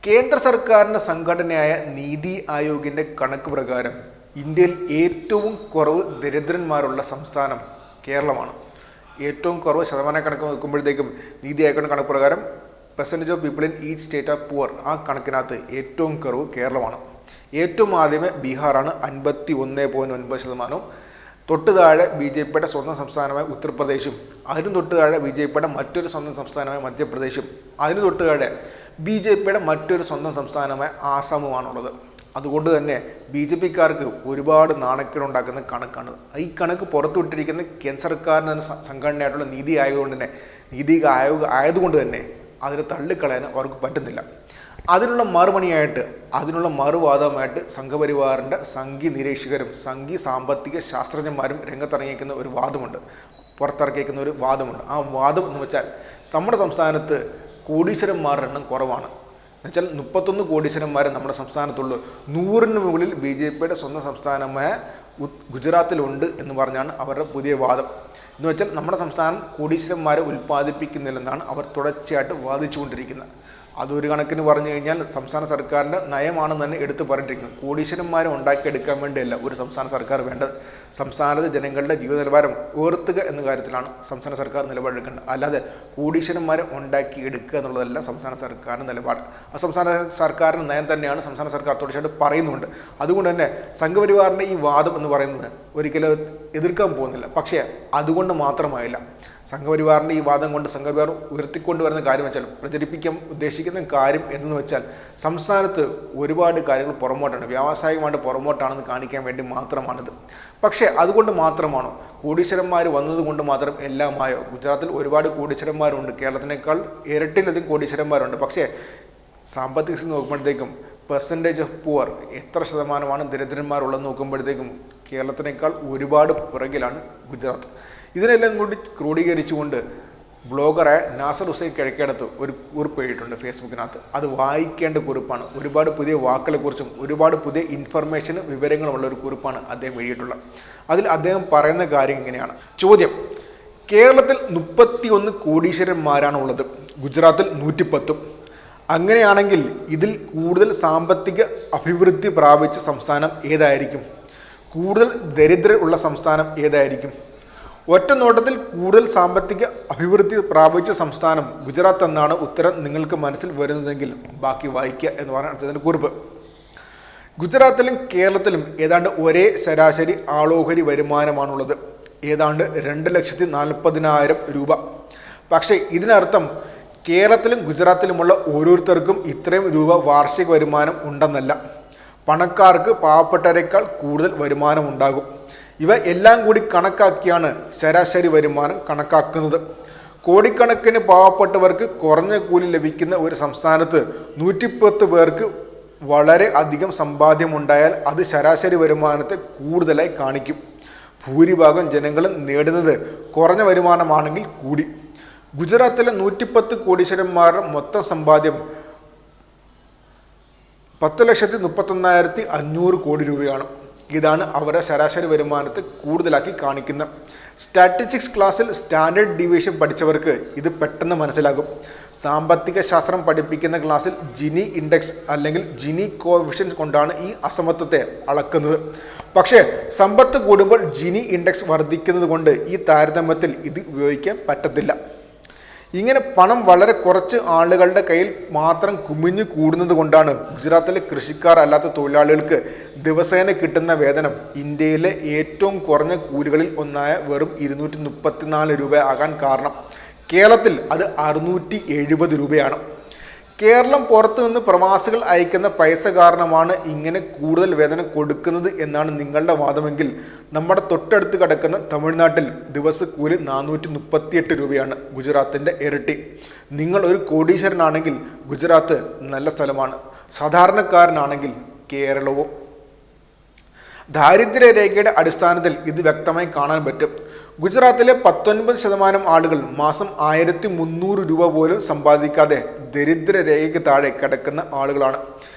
കേന്ദ്ര സർക്കാരിൻ്റെ സംഘടനയായ നീതി ആയോഗിൻ്റെ കണക്ക് പ്രകാരം ഇന്ത്യയിൽ ഏറ്റവും കുറവ് ദരിദ്രന്മാരുള്ള സംസ്ഥാനം കേരളമാണ്. ഏറ്റവും കുറവ് ശതമാന കണക്ക് നോക്കുമ്പോഴത്തേക്കും നീതി ആയോഗിൻ്റെ കണക്ക് പ്രകാരം percentage of people in each state are poor, ആ കണക്കിനകത്ത് ഏറ്റവും കുറവ് കേരളമാണ്. ഏറ്റവും ആദ്യമേ ബീഹാറാണ് 51.9%. തൊട്ട് താഴെ ബി ജെ പിയുടെ സ്വന്തം സംസ്ഥാനമായ ഉത്തർപ്രദേശും, അതിന് തൊട്ട് താഴെ ബി ജെ പിയുടെ മറ്റൊരു സ്വന്തം സംസ്ഥാനമായ മധ്യപ്രദേശും, അതിന് തൊട്ട് താഴെ ബി ജെ പിയുടെ മറ്റൊരു സ്വന്തം സംസ്ഥാനമായ ആസാമുമാണുള്ളത്. അതുകൊണ്ട് തന്നെ ബി ജെ പിക്കാർക്ക് ഒരുപാട് നാണക്കേടുണ്ടാക്കുന്ന കണക്കാണ്. ഈ കണക്ക് പുറത്തുവിട്ടിരിക്കുന്ന കേന്ദ്ര സർക്കാരിന് സംഘടനയായിട്ടുള്ള നീതി ആയതുകൊണ്ട് തന്നെ നീതി ആയോഗ് ആയതുകൊണ്ട് തന്നെ അതിനെ തള്ളിക്കളയാൻ അവർക്ക് പറ്റുന്നില്ല. അതിനുള്ള മറുപണിയായിട്ട്, അതിനുള്ള മറുവാദമായിട്ട് സംഘപരിവാറിൻ്റെ സംഘി നിരീക്ഷകരും സംഘി സാമ്പത്തിക ശാസ്ത്രജ്ഞന്മാരും രംഗത്തിറങ്ങിയിരിക്കുന്ന ഒരു വാദമുണ്ട്, പുറത്തിറക്കിയിരിക്കുന്ന ഒരു വാദമുണ്ട്. ആ വാദം എന്ന് വെച്ചാൽ നമ്മുടെ സംസ്ഥാനത്ത് കോടീശ്വരന്മാരുടെ എണ്ണം കുറവാണ്. എന്നുവെച്ചാൽ 31 കോടീശ്വരന്മാരെ നമ്മുടെ സംസ്ഥാനത്തുള്ളൂ. 100-ന് മുകളിൽ ബി ജെ പിയുടെ സ്വന്തം സംസ്ഥാനമായ ഗുജറാത്തിലുണ്ട് എന്ന് പറഞ്ഞാണ് അവരുടെ പുതിയ വാദം. എന്ന് വെച്ചാൽ നമ്മുടെ സംസ്ഥാനം കോടീശ്വരന്മാരെ ഉൽപ്പാദിപ്പിക്കുന്നില്ലെന്നാണ് അവർ തുടർച്ചയായിട്ട് വാദിച്ചുകൊണ്ടിരിക്കുന്നത്. അതൊരു കണക്കിന് പറഞ്ഞു കഴിഞ്ഞാൽ സംസ്ഥാന സർക്കാരിൻ്റെ നയമാണെന്ന് തന്നെ എടുത്തു പറഞ്ഞിരിക്കുന്നത്. കോടീശ്വരന്മാരെ ഉണ്ടാക്കിയെടുക്കാൻ വേണ്ടിയല്ല ഒരു സംസ്ഥാന സർക്കാർ വേണ്ടത്. സംസ്ഥാനത്തെ ജനങ്ങളുടെ ജീവിത നിലവാരം ഉയർത്തുക എന്ന കാര്യത്തിലാണ് സംസ്ഥാന സർക്കാർ നിലപാടെടുക്കേണ്ടത്. അല്ലാതെ കോടീശ്വരന്മാരെ ഉണ്ടാക്കിയെടുക്കുക എന്നുള്ളതല്ല സംസ്ഥാന സർക്കാരിൻ്റെ നിലപാട്. ആ സംസ്ഥാന സർക്കാരിൻ്റെ നയം തന്നെയാണ് സംസ്ഥാന സർക്കാർ തുടർച്ചയായിട്ട് പറയുന്നുണ്ട്. അതുകൊണ്ട് തന്നെ സംഘപരിവാറിൻ്റെ ഈ വാദം എന്ന് പറയുന്നത് ഒരിക്കലും എതിർക്കാൻ പോകുന്നില്ല. പക്ഷേ അതുകൊണ്ട് മാത്രമായില്ല. സംഘപരിവാറിൻ്റെ ഈ വാദം കൊണ്ട് സംഘപരിവാർ ഉയർത്തിക്കൊണ്ടുവരുന്ന കാര്യം വെച്ചാൽ, പ്രചരിപ്പിക്കാൻ ഉദ്ദേശിക്കുന്ന കാര്യം എന്ന് വെച്ചാൽ, സംസ്ഥാനത്ത് ഒരുപാട് കാര്യങ്ങൾ പുറമോട്ടാണ്, വ്യാവസായികമായിട്ട് പുറമോട്ടാണെന്ന് കാണിക്കാൻ വേണ്ടി മാത്രമാണിത്. പക്ഷേ അതുകൊണ്ട് മാത്രമാണോ? കോടീശ്വരന്മാർ വന്നതുകൊണ്ട് മാത്രം എല്ലാമായോ? ഗുജറാത്തിൽ ഒരുപാട് കോടീശ്വരന്മാരുണ്ട്, കേരളത്തിനേക്കാൾ ഇരട്ടിലധികം കോടീശ്വരന്മാരുണ്ട്. പക്ഷേ സാമ്പത്തിക സ്ഥിതി നോക്കുമ്പോഴത്തേക്കും പെർസെൻറ്റേജ് ഓഫ് പുവർ, എത്ര ശതമാനമാണ് ദരിദ്രന്മാരുള്ളതെന്ന് നോക്കുമ്പോഴത്തേക്കും കേരളത്തിനേക്കാൾ ഒരുപാട് പുറകിലാണ് ഗുജറാത്ത്. ഇതിനെല്ലാം കൂടി ക്രോഡീകരിച്ചുകൊണ്ട് ബ്ലോഗറായ നാസർ ഹുസൈൻ കിഴക്കേടത്ത് ഒരു കുറിപ്പ് എഴുതിയിട്ടുണ്ട് ഫേസ്ബുക്കിനകത്ത്. അത് വായിക്കേണ്ട കുറിപ്പാണ്. ഒരുപാട് പുതിയ വാക്കുകളെക്കുറിച്ചും ഒരുപാട് പുതിയ ഇൻഫർമേഷനും വിവരങ്ങളുമുള്ള ഒരു കുറിപ്പാണ് അദ്ദേഹം എഴുതിയിട്ടുള്ളത്. അതിൽ അദ്ദേഹം പറയുന്ന കാര്യം ഇങ്ങനെയാണ്. ചോദ്യം: കേരളത്തിൽ 31 കോടീശ്വരന്മാരാണുള്ളത്, ഗുജറാത്തിൽ 110. അങ്ങനെയാണെങ്കിൽ ഇതിൽ കൂടുതൽ സാമ്പത്തിക അഭിവൃദ്ധി പ്രാപിച്ച സംസ്ഥാനം ഏതായിരിക്കും? കൂടുതൽ ദരിദ്രരുള്ള സംസ്ഥാനം ഏതായിരിക്കും? ഒറ്റ നോട്ടത്തിൽ കൂടുതൽ സാമ്പത്തിക അഭിവൃദ്ധി പ്രാപിച്ച സംസ്ഥാനം ഗുജറാത്ത് എന്നാണ് ഉത്തരം നിങ്ങൾക്ക് മനസ്സിൽ വരുന്നതെങ്കിൽ ബാക്കി വായിക്കുക എന്ന് പറഞ്ഞ അദ്ദേഹത്തിൻ്റെ കുറിപ്പ്. ഗുജറാത്തിലും കേരളത്തിലും ഏതാണ്ട് ഒരേ ശരാശരി ആളോഹരി വരുമാനമാണുള്ളത്, ഏതാണ്ട് 2,40,000 രൂപ. പക്ഷേ ഇതിനർത്ഥം കേരളത്തിലും ഗുജറാത്തിലുമുള്ള ഓരോരുത്തർക്കും ഇത്രയും രൂപ വാർഷിക വരുമാനം ഉണ്ടെന്നല്ല. പണക്കാർക്ക് പാവപ്പെട്ടവരെക്കാൾ കൂടുതൽ വരുമാനം ഉണ്ടാകും. ഇവ എല്ലാം കൂടി കണക്കാക്കിയാണ് ശരാശരി വരുമാനം കണക്കാക്കുന്നത്. കോടിക്കണക്കിന് പാവപ്പെട്ടവർക്ക് കുറഞ്ഞ കൂലി ലഭിക്കുന്ന ഒരു സംസ്ഥാനത്ത് 110 പേർക്ക് വളരെ അധികം സമ്പാദ്യമുണ്ടായാൽ അത് ശരാശരി വരുമാനത്തെ കൂടുതലായി കാണിക്കും. ഭൂരിഭാഗം ജനങ്ങളും നേടുന്നത് കുറഞ്ഞ വരുമാനമാണെങ്കിൽ കൂടി. ഗുജറാത്തിലെ 110 കോടീശ്വരന്മാരുടെ മൊത്തം സമ്പാദ്യം 10,31,500 കോടി രൂപയാണ്. ഇതാണ് അവരുടെ ശരാശരി വരുമാനത്തെ കൂടുതലാക്കി കാണിക്കുന്നത്. സ്റ്റാറ്റിസ്റ്റിക്സ് ക്ലാസ്സിൽ സ്റ്റാൻഡേർഡ് ഡീവിയേഷൻ പഠിച്ചവർക്ക് ഇത് പെട്ടെന്ന് മനസ്സിലാകും. സാമ്പത്തിക ശാസ്ത്രം പഠിപ്പിക്കുന്ന ക്ലാസ്സിൽ ജിനി ഇൻഡെക്സ് അല്ലെങ്കിൽ ജിനി കോഎഫിഷ്യന്റ് കൊണ്ടാണ് ഈ അസമത്വത്തെ അളക്കുന്നത്. പക്ഷേ സമ്പത്ത് കൂടുമ്പോൾ ജിനി ഇൻഡെക്സ് വർദ്ധിക്കുന്നത് കൊണ്ട് ഈ താരതമ്യത്തിൽ ഇത് ഉപയോഗിക്കാൻ പറ്റത്തില്ല. ഇങ്ങനെ പണം വളരെ കുറച്ച് ആളുകളുടെ കയ്യിൽ മാത്രം കുമിഞ്ഞു കൂടുന്നത് കൊണ്ടാണ് ഗുജറാത്തിലെ കൃഷിക്കാർ അല്ലാത്ത തൊഴിലാളികൾക്ക് ദിവസേന കിട്ടുന്ന വേതനം ഇന്ത്യയിലെ ഏറ്റവും കുറഞ്ഞ കൂലികളിൽ ഒന്നായ വെറും 234 രൂപ ആകാൻ കാരണം. കേരളത്തിൽ അത് 670 രൂപയാണ്. കേരളം പുറത്തു നിന്ന് പ്രവാസികൾ അയക്കുന്ന പൈസ കാരണമാണ് ഇങ്ങനെ കൂടുതൽ വേതനം കൊടുക്കുന്നത് എന്നാണ് നിങ്ങളുടെ വാദമെങ്കിൽ, നമ്മുടെ തൊട്ടടുത്ത് കിടക്കുന്ന തമിഴ്നാട്ടിൽ ദിവസക്കൂലി 438 രൂപയാണ്, ഗുജറാത്തിൻ്റെ ഇരട്ടി. നിങ്ങൾ ഒരു കോടീശ്വരനാണെങ്കിൽ ഗുജറാത്ത് നല്ല സ്ഥലമാണ്, സാധാരണക്കാരനാണെങ്കിൽ കേരളവും. ദാരിദ്ര്യരേഖയുടെ അടിസ്ഥാനത്തിൽ ഇത് വ്യക്തമായി കാണാൻ പറ്റും. ഗുജറാത്തിലെ 19% ആളുകൾ മാസം 1,300 രൂപ പോലും സമ്പാദിക്കാതെ ദരിദ്രരേഖയ്ക്ക് താഴെ കിടക്കുന്ന ആളുകളാണ്.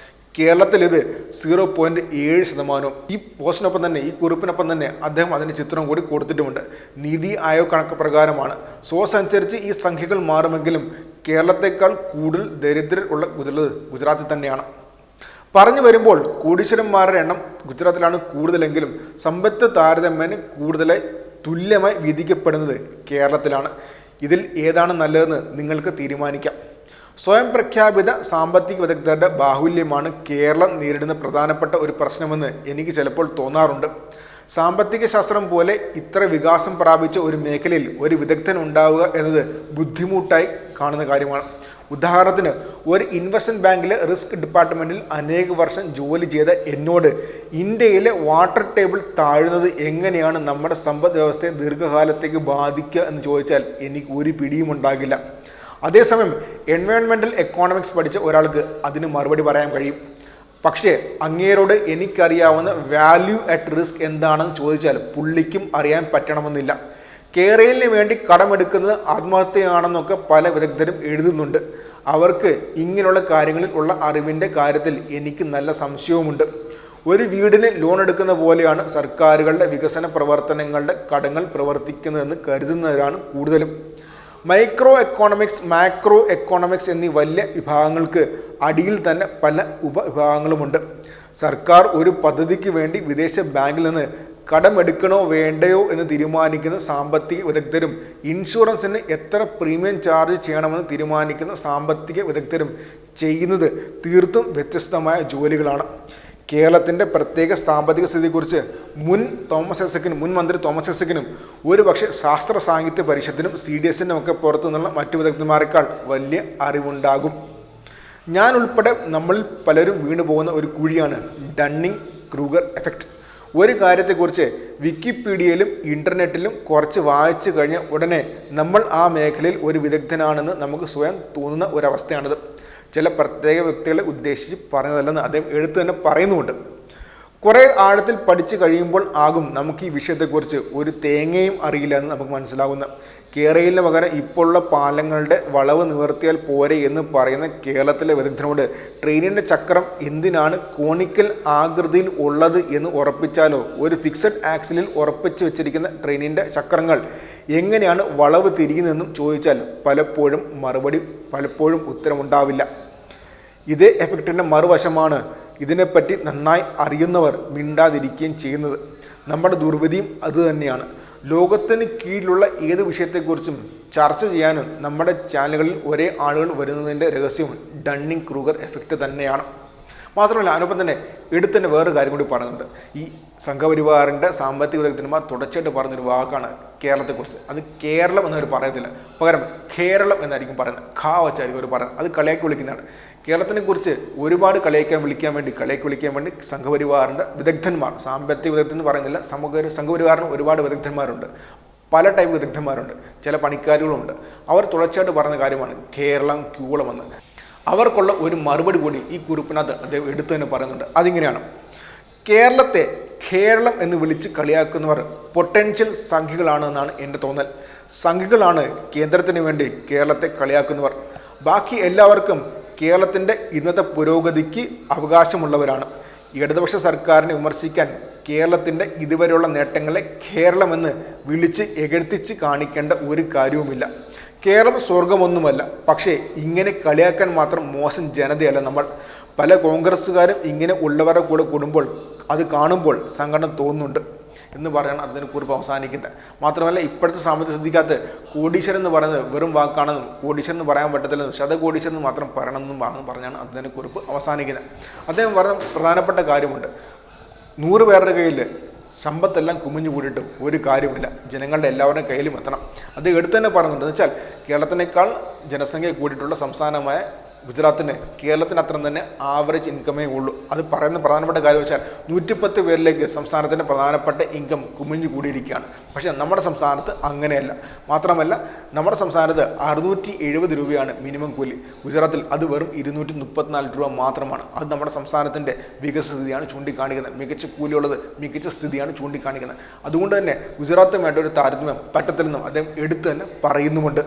കേരളത്തിൽ ഇത് 0.7%. ഈ പോസ്റ്റിനൊപ്പം തന്നെ, ഈ കുറിപ്പിനൊപ്പം തന്നെ അദ്ദേഹം അതിൻ്റെ ചിത്രം കൂടി കൊടുത്തിട്ടുമുണ്ട്. നീതി ആയോഗ് കണക്ക് പ്രകാരമാണ്. സോഴ്സ് അനുസരിച്ച് ഈ സംഖ്യകൾ മാറുമെങ്കിലും കേരളത്തെക്കാൾ കൂടുതൽ ദരിദ്രർ ഉള്ള ഗുജറാത്തിൽ തന്നെയാണ്. പറഞ്ഞു വരുമ്പോൾ കോടീശ്വരന്മാരുടെ എണ്ണം ഗുജറാത്തിലാണ് കൂടുതലെങ്കിലും സമ്പത്ത് താരതമ്യേന കൂടുതലായി തുല്യമായി വിധിക്കപ്പെടുന്നത് കേരളത്തിലാണ്. ഇതിൽ ഏതാണ് നല്ലതെന്ന് നിങ്ങൾക്ക് തീരുമാനിക്കാം. സ്വയം പ്രഖ്യാപിത സാമ്പത്തിക വിദഗ്ധരുടെ ബാഹുല്യമാണ് കേരളം നേരിടുന്ന പ്രധാനപ്പെട്ട ഒരു പ്രശ്നമെന്ന് എനിക്ക് ചിലപ്പോൾ തോന്നാറുണ്ട്. സാമ്പത്തിക ശാസ്ത്രം പോലെ ഇത്ര വികാസം പ്രാപിച്ച ഒരു മേഖലയിൽ ഒരു വിദഗ്ധൻ ഉണ്ടാവുക എന്നത് ബുദ്ധിമുട്ടായി കാണുന്ന കാര്യമാണ്. ഉദാഹരണത്തിന്, ഒരു ഇൻവെസ്റ്റ്മെൻറ്റ് ബാങ്കിലെ റിസ്ക് ഡിപ്പാർട്ട്മെൻറ്റിൽ അനേക വർഷം ജോലി ചെയ്ത എന്നോട് ഇന്ത്യയിലെ വാട്ടർ ടേബിൾ താഴുന്നത് എങ്ങനെയാണ് നമ്മുടെ സമ്പദ് വ്യവസ്ഥയെ ദീർഘകാലത്തേക്ക് ബാധിക്കുക എന്ന് ചോദിച്ചാൽ എനിക്ക് ഒരു പിടിയും ഉണ്ടാകില്ല. അതേസമയം എൻവയോൺമെൻറ്റൽ എക്കോണമിക്സ് പഠിച്ച ഒരാൾക്ക് അതിന് മറുപടി പറയാൻ കഴിയും. പക്ഷേ അങ്ങേരോട് എനിക്കറിയാവുന്ന വാല്യൂ അറ്റ് റിസ്ക് എന്താണെന്ന് ചോദിച്ചാൽ പുള്ളിക്കും അറിയാൻ പറ്റണമെന്നില്ല. കേരളിന് വേണ്ടി കടമെടുക്കുന്നത് ആത്മഹത്യയാണെന്നൊക്കെ പല വിദഗ്ധരും എഴുതുന്നുണ്ട്. അവർക്ക് ഇങ്ങനെയുള്ള കാര്യങ്ങളിൽ ഉള്ള അറിവിൻ്റെ കാര്യത്തിൽ എനിക്ക് നല്ല സംശയവുമുണ്ട്. ഒരു വീടിന് ലോൺ എടുക്കുന്ന പോലെയാണ് സർക്കാരുകളുടെ വികസന പ്രവർത്തനങ്ങളുടെ കടങ്ങൾ പ്രവർത്തിക്കുന്നതെന്ന് കരുതുന്നവരാണ് കൂടുതലും. മൈക്രോ എക്കോണമിക്സ്, മാക്രോ എക്കോണമിക്സ് എന്നീ വലിയ വിഭാഗങ്ങൾക്ക് അടിയിൽ തന്നെ പല ഉപവിഭാഗങ്ങളുമുണ്ട്. സർക്കാർ ഒരു പദ്ധതിക്ക് വേണ്ടി വിദേശ ബാങ്കിൽ നിന്ന് കടമെടുക്കണോ വേണ്ടയോ എന്ന് തീരുമാനിക്കുന്ന സാമ്പത്തിക വിദഗ്ധരും ഇൻഷുറൻസിന് എത്ര പ്രീമിയം ചാർജ് ചെയ്യണമെന്ന് തീരുമാനിക്കുന്ന സാമ്പത്തിക വിദഗ്ധരും ചെയ്യുന്നത് തീർത്തും വ്യത്യസ്തമായ ജോലികളാണ്. കേരളത്തിൻ്റെ പ്രത്യേക സാമ്പത്തിക സ്ഥിതിയെക്കുറിച്ച് മുൻ മന്ത്രി തോമസ് ഐസക്കിനും ഒരുപക്ഷെ ശാസ്ത്ര സാഹിത്യ പരിഷത്തിനും CDSനും ഒക്കെ പുറത്തു നിന്നുള്ള മറ്റു വിദഗ്ധന്മാരെക്കാൾ വലിയ അറിവുണ്ടാകും. ഞാൻ ഉൾപ്പെടെ നമ്മളിൽ പലരും വീണുപോകുന്ന ഒരു കുഴിയാണ് ഡണ്ണിങ് ക്രൂഗർ എഫക്റ്റ്. ഒരു കാര്യത്തെക്കുറിച്ച് വിക്കിപീഡിയയിലും ഇൻ്റർനെറ്റിലും കുറച്ച് വായിച്ചു കഴിഞ്ഞ ഉടനെ നമ്മൾ ആ മേഖലയിൽ ഒരു വിദഗ്ധനാണെന്ന് നമുക്ക് സ്വയം തോന്നുന്ന ഒരവസ്ഥയാണിത്. ചില പ്രത്യേക വ്യക്തികളെ ഉദ്ദേശിച്ച് പറഞ്ഞതല്ലെന്ന് അദ്ദേഹം എഴുത്ത് തന്നെ പറയുന്നുമുണ്ട്. കുറേ ആഴത്തിൽ പഠിച്ചു കഴിയുമ്പോൾ ആകും നമുക്ക് ഈ വിഷയത്തെക്കുറിച്ച് ഒരു തേങ്ങയും അറിയില്ല എന്ന് നമുക്ക് മനസ്സിലാകുന്ന. കേരളത്തിന് പകരം ഇപ്പോഴുള്ള പാലങ്ങളുടെ വളവ് നിവർത്തിയാൽ പോരെ എന്ന് പറയുന്ന കേരളത്തിലെ വിദഗ്ധനോട് ട്രെയിനിൻ്റെ ചക്രം എന്തിനാണ് കോണിക്കൽ ആകൃതിയിൽ ഉള്ളത് എന്ന് ഉറപ്പിച്ചാലോ, ഒരു ഫിക്സഡ് ആക്സിലിൽ ഉറപ്പിച്ച് വെച്ചിരിക്കുന്ന ട്രെയിനിൻ്റെ ചക്രങ്ങൾ എങ്ങനെയാണ് വളവ് തിരിയുന്നതെന്നും ചോദിച്ചാൽ പലപ്പോഴും ഉത്തരമുണ്ടാവില്ല. ഇതേ എഫക്റ്റിൻ്റെ മറുവശമാണ് ഇതിനെപ്പറ്റി നന്നായി അറിയുന്നവർ മിണ്ടാതിരിക്കുകയും ചെയ്യുന്നത്. നമ്മുടെ ദുർവിധിയും അതുതന്നെയാണ്. ലോകത്തിന് കീഴിലുള്ള ഏത് വിഷയത്തെക്കുറിച്ചും ചർച്ച ചെയ്യാനും നമ്മുടെ ചാനലുകളിൽ ഒരേ ആളുകൾ വരുന്നതിൻ്റെ രഹസ്യം ഡണ്ണിങ് ക്രൂഗർ എഫക്റ്റ് തന്നെയാണ്. മാത്രമല്ല, അതിനൊപ്പം തന്നെ എടുത്തന്നെ വേറൊരു കാര്യം കൂടി പറയുന്നുണ്ട്. ഈ സംഘപരിവാറിൻ്റെ സാമ്പത്തിക വിദഗ്ധന്മാർ തുടർച്ചയായിട്ട് പറഞ്ഞൊരു വാക്കാണ് കേരളത്തെക്കുറിച്ച്. അത് കേരളം എന്നവർ പറയത്തില്ല, പകരം കേരളം എന്നായിരിക്കും പറയുന്നത്. ഖാ വച്ചായിരിക്കും അവർ പറയുന്നത്. അത് കളിയാക്കി വിളിക്കുന്നതാണ്. കേരളത്തിനെ കുറിച്ച് ഒരുപാട് കളിയാക്കി വിളിക്കാൻ വേണ്ടി സംഘപരിവാറിൻ്റെ വിദഗ്ധന്മാർ, സാമ്പത്തിക വിദഗ്ധൻ എന്ന് പറയുന്നില്ല, സംഘപരിവാറിന് ഒരുപാട് വിദഗ്ധന്മാരുണ്ട്. പല ടൈപ്പ് വിദഗ്ധന്മാരുണ്ട്, ചില പണിക്കാരുകളുമുണ്ട്. അവർ തുടർച്ചയായിട്ട് പറയുന്ന കാര്യമാണ് കേരളം ക്യൂളമെന്ന്. അവർക്കുള്ള ഒരു മറുപടി കൂടി ഈ കുറിപ്പിനകത്ത് അദ്ദേഹം എടുത്തു തന്നെ പറയുന്നുണ്ട്. അതിങ്ങനെയാണ്: കേരളത്തെ കേരളം എന്ന് വിളിച്ച് കളിയാക്കുന്നവർ പൊട്ടൻഷ്യൽ സംഖ്യകളാണെന്നാണ് എൻ്റെ തോന്നൽ. സംഖ്യകളാണ് കേന്ദ്രത്തിന് വേണ്ടി കേരളത്തെ കളിയാക്കുന്നവർ. ബാക്കി എല്ലാവർക്കും കേരളത്തിൻ്റെ ഇന്നത്തെ പുരോഗതിക്ക് അവകാശമുള്ളവരാണ്. ഇടതുപക്ഷ സർക്കാരിനെ വിമർശിക്കാൻ കേരളത്തിൻ്റെ ഇതുവരെയുള്ള നേട്ടങ്ങളെ കേരളമെന്ന് വിളിച്ച് എകഴ്ത്തിച്ച് കാണിക്കേണ്ട ഒരു കാര്യവുമില്ല. കേരളം സ്വർഗമൊന്നുമല്ല. പക്ഷേ ഇങ്ങനെ കളിയാക്കാൻ മാത്രം മോശം ജനതയല്ല നമ്മൾ. പല കോൺഗ്രസ്സുകാരും ഇങ്ങനെ ഉള്ളവരുടെ കൂടെ കൂടുമ്പോൾ അത് കാണുമ്പോൾ സങ്കടം തോന്നുന്നുണ്ട് എന്ന് പറയാണ് അതിന് കുറിപ്പ് അവസാനിക്കുന്നത്. മാത്രമല്ല, ഇപ്പോഴത്തെ സാമ്പത്തിക സ്ഥിതിക്കകത്ത് കോടീശ്വരൻ എന്ന് പറയുന്നത് വെറും വാക്കാണെന്നും കോടീശ്വരൻ എന്ന് പറയാൻ പറ്റത്തില്ലെന്നും ശതകോടീശ്വരൻ എന്ന് മാത്രം പറയണമെന്നും പറഞ്ഞാണ് അതിന് കുറിപ്പ് അവസാനിക്കുന്നത്. അദ്ദേഹം പറഞ്ഞ പ്രധാനപ്പെട്ട കാര്യമുണ്ട്. 100 പേരുടെ കയ്യിൽ സമ്പത്തെല്ലാം കുമിഞ്ഞു കൂടിയിട്ട് ഒരു കാര്യമില്ല, ജനങ്ങളുടെ എല്ലാവരുടെയും കയ്യിലും എത്തണം. അത് എടുത്തു തന്നെ പറയുന്നുണ്ട്. എന്ന് വെച്ചാൽ കേരളത്തിനേക്കാൾ ജനസംഖ്യ കൂടിയിട്ടുള്ള സംസ്ഥാനമായ ഗുജറാത്തിന് കേരളത്തിന് അത്ര തന്നെ ആവറേജ് ഇൻകമേ ഉള്ളൂ. അത് പറയുന്ന പ്രധാനപ്പെട്ട കാര്യം വെച്ചാൽ 110 പേരിലേക്ക് സംസ്ഥാനത്തിൻ്റെ പ്രധാനപ്പെട്ട ഇൻകം കുമിഞ്ഞു കൂടിയിരിക്കുകയാണ്. പക്ഷേ നമ്മുടെ സംസ്ഥാനത്ത് അങ്ങനെയല്ല. മാത്രമല്ല, നമ്മുടെ സംസ്ഥാനത്ത് 670 രൂപയാണ് മിനിമം കൂലി. ഗുജറാത്തിൽ അത് വെറും 234 രൂപ മാത്രമാണ്. അത് നമ്മുടെ സംസ്ഥാനത്തിൻ്റെ വികസസ്ഥിതിയാണ് ചൂണ്ടിക്കാണിക്കുന്നത്. മികച്ച കൂലിയുള്ളത് മികച്ച സ്ഥിതിയാണ് ചൂണ്ടിക്കാണിക്കുന്നത്. അതുകൊണ്ട് തന്നെ ഗുജറാത്തുമായിട്ട് ഒരു താരതമ്യം പറ്റത്തില്ലെന്നും അദ്ദേഹം എടുത്തു തന്നെ പറയുന്നുമുണ്ട്.